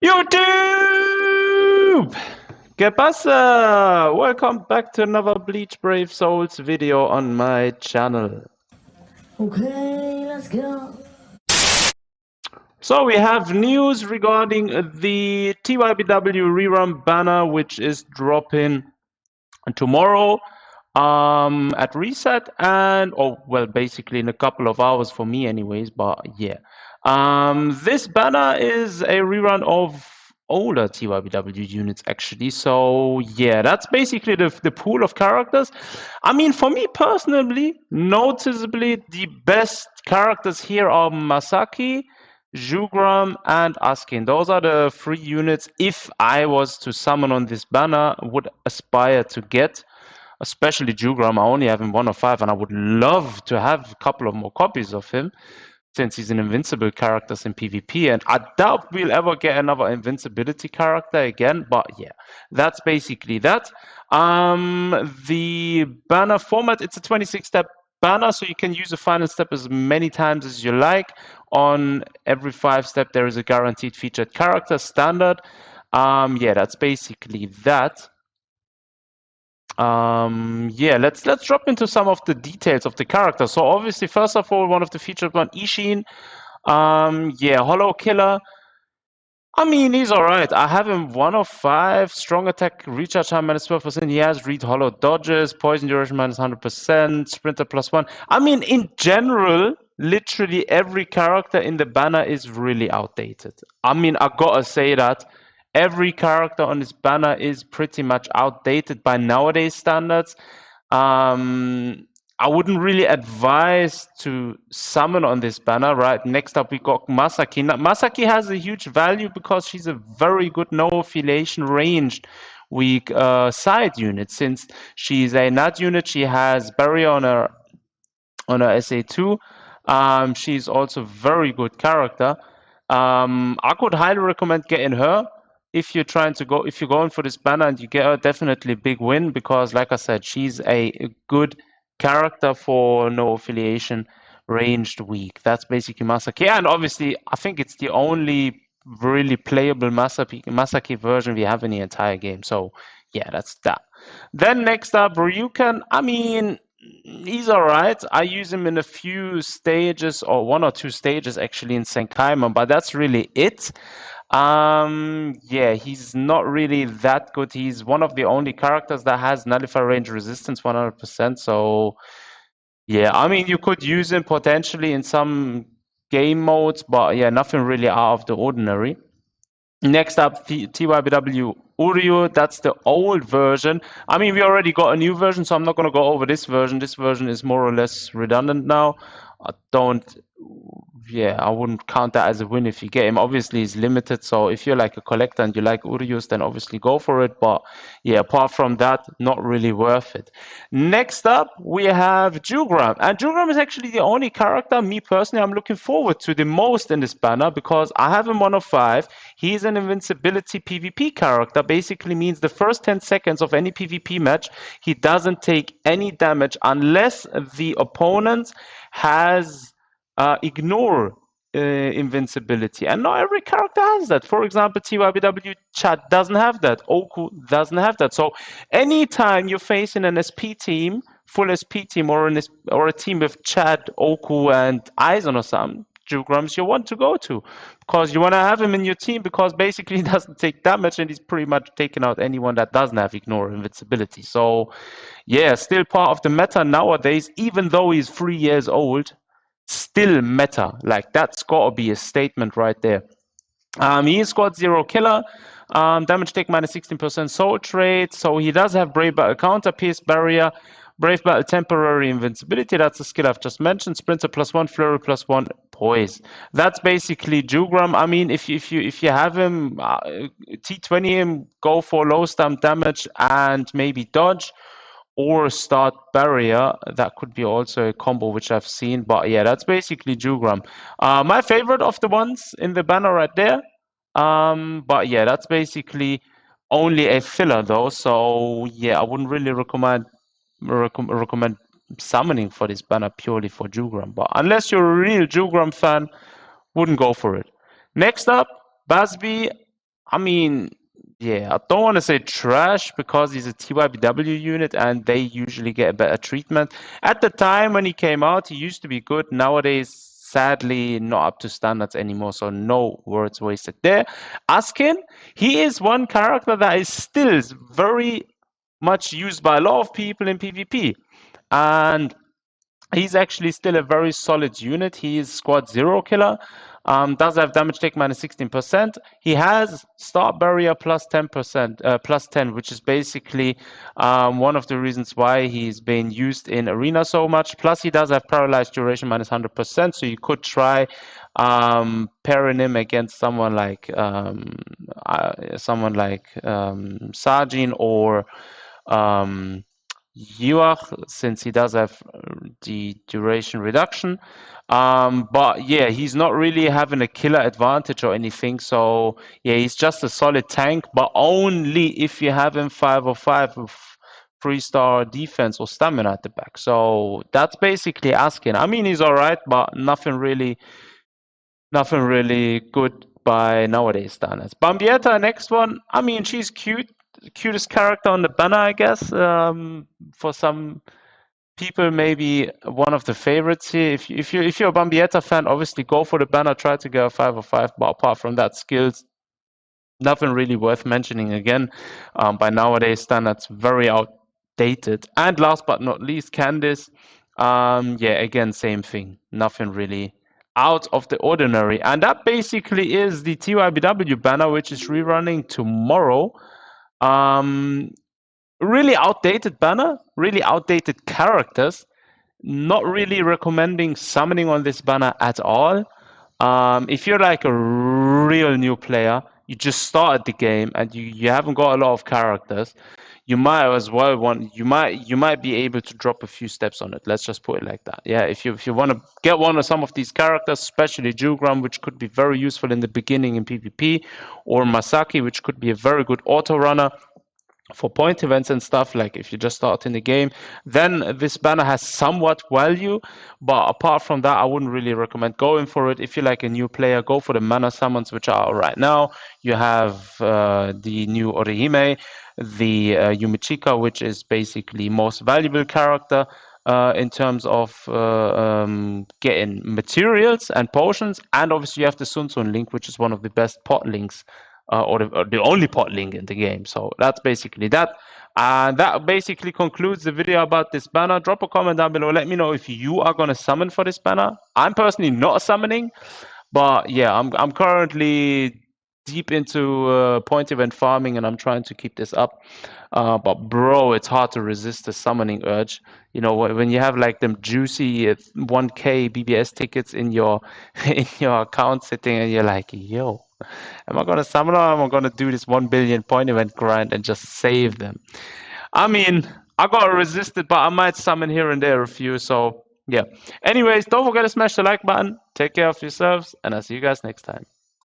YouTube! ¿Qué pasa? Welcome back to another Bleach Brave Souls video on my channel. Okay, let's go. So we have news regarding the TYBW rerun banner, which is dropping tomorrow at reset, and basically in a couple of hours for me anyways, but yeah. This banner is a rerun of older TYBW units actually, so yeah, that's basically the pool of characters. I mean, for me personally, noticeably the best characters here are Masaki, Jugram, and Askin. Those are the three units, if I was to summon on this banner, would aspire to get. Especially Jugram, I only have him 1 of 5, and I would love to have a couple of more copies of him, since he's an invincible character in PvP, and I doubt we'll ever get another invincibility character again, but yeah, that's basically that. The banner format, it's a 26-step banner, so you can use the final step as many times as you like. On every 5 step, there is a guaranteed featured character, standard. Yeah, that's basically that. Yeah, let's drop into some of the details of the character. So obviously, first of all, one of the featured one, Ishin. Yeah, Hollow Killer. I mean, he's alright. I have him 1 of 5, strong attack, recharge time minus 12%. He has read hollow dodges, poison duration minus 100%, sprinter +1. I mean, in general, literally every character in the banner is really outdated. I mean, I gotta say that every character on this banner is pretty much outdated by nowadays standards. I wouldn't really advise to summon on this banner, right? Next up, we got Masaki. Now, Masaki has a huge value because she's a very good no affiliation ranged weak side unit. Since she's a nat unit, she has barrier on her SA2. She's also a very good character. I could highly recommend getting her if you're going for this banner and you get her. Definitely big win, because like I said, she's a good character for no affiliation ranged weak. That's basically Masaki, and obviously I think it's the only really playable Masaki version we have in the entire game. So yeah, that's that. Then next up, Ryukan. I mean, he's alright. I use him in a few stages, or 1 or 2 stages actually in Senkaima, but that's really it. Yeah, he's not really that good. He's one of the only characters that has nullify range resistance 100%. So yeah, I mean, you could use him potentially in some game modes, but yeah, nothing really out of the ordinary. Next up, TYBW Uryu. That's the old version. I mean, we already got a new version, so I'm not going to go over this version. This version is more or less redundant now. I wouldn't count that as a win if you get him. Obviously, he's limited, so if you're like a collector and you like Uryus, then obviously go for it. But yeah, apart from that, not really worth it. Next up, we have Jugram. And Jugram is actually the only character, me personally, I'm looking forward to the most in this banner, because I have him 1 of 5. He's an invincibility PvP character. Basically means the first 10 seconds of any PvP match, he doesn't take any damage unless the opponent has ignore invincibility. And not every character has that. For example, TYBW Chad doesn't have that. Oku doesn't have that. So anytime you're facing an SP team, full SP team, or a team with Chad, Oku, and Aizen or some Jugrams, you want to go to, because you want to have him in your team, because basically he doesn't take damage and he's pretty much taking out anyone that doesn't have ignore invincibility. So yeah, still part of the meta nowadays, even though he's 3 years old. Still meta. Like, that's gotta be a statement right there. He is squad 0 killer. Damage take minus 16% soul trait. So he does have Brave Battle counter, Pierce Barrier, Brave Battle temporary invincibility. That's the skill I've just mentioned. Sprinter +1, Flurry +1, Poise. That's basically Jugram. I mean, if you have him, T20 him, go for low stamp damage and maybe dodge, or start barrier. That could be also a combo which I've seen, but yeah, that's basically Jugram. My favorite of the ones in the banner right there. But yeah, that's basically only a filler though, so yeah, I wouldn't really recommend summoning for this banner purely for Jugram. But unless you're a real Jugram fan, wouldn't go for it. Next up, Basby. I mean, yeah, I don't want to say trash because he's a TYBW unit and they usually get a better treatment. At the time when he came out, he used to be good. Nowadays, sadly, not up to standards anymore. So no words wasted there. Askin, he is one character that is still very much used by a lot of people in PvP. And he's actually still a very solid unit. He is squad 0 killer. Does have damage take minus 16%. He has start barrier plus 10%, plus 10, which is basically one of the reasons why he's been used in arena so much. Plus, he does have paralyzed duration minus 100%, so you could try pairing him against someone like Sajin or Yuach, since he does have the duration reduction. But yeah, he's not really having a killer advantage or anything. So yeah, he's just a solid tank, but only if you have him 505 with 3-star defense or stamina at the back. So that's basically asking. I mean, he's all right, but nothing really good by nowadays standards. Bambietta, next one. I mean, she's cute, cutest character on the banner, I guess. For some people, maybe one of the favorites here. If you're a Bambietta fan, obviously go for the banner. Try to get a 505. But apart from that, skills, nothing really worth mentioning again. By nowadays standards, very outdated. And last but not least, Candice. Yeah, again, same thing. Nothing really out of the ordinary. And that basically is the TYBW banner, which is rerunning tomorrow. Really outdated banner, really outdated characters. Not really recommending summoning on this banner at all. If you're like a real new player, you just started the game and you haven't got a lot of characters, you might as well you might be able to drop a few steps on it. Let's just put it like that. Yeah, if you want to get one of some of these characters, especially Jugram, which could be very useful in the beginning in PvP, or Masaki, which could be a very good auto runner for point events and stuff, like if you just start in the game, then this banner has somewhat value. But apart from that, I wouldn't really recommend going for it. If you're like a new player, go for the mana summons, which are right now. You have the new Orihime, the Yumichika, which is basically most valuable character in terms of getting materials and potions. And obviously you have the Sun Tsun link, which is one of the best pot links, or the only pot link in the game. So that's basically that. And that basically concludes the video about this banner. Drop a comment down below. Let me know if you are going to summon for this banner. I'm personally not summoning, but yeah, I'm currently deep into point event farming and I'm trying to keep this up. But bro, it's hard to resist the summoning urge. You know, when you have like them juicy 1K BBS tickets in your in your account sitting, and you're like, yo, am I gonna summon or am I gonna do this 1 billion point event grind and just save them? I mean, I gotta resist it, but I might summon here and there a few. So yeah. Anyways, don't forget to smash the like button. Take care of yourselves, and I'll see you guys next time.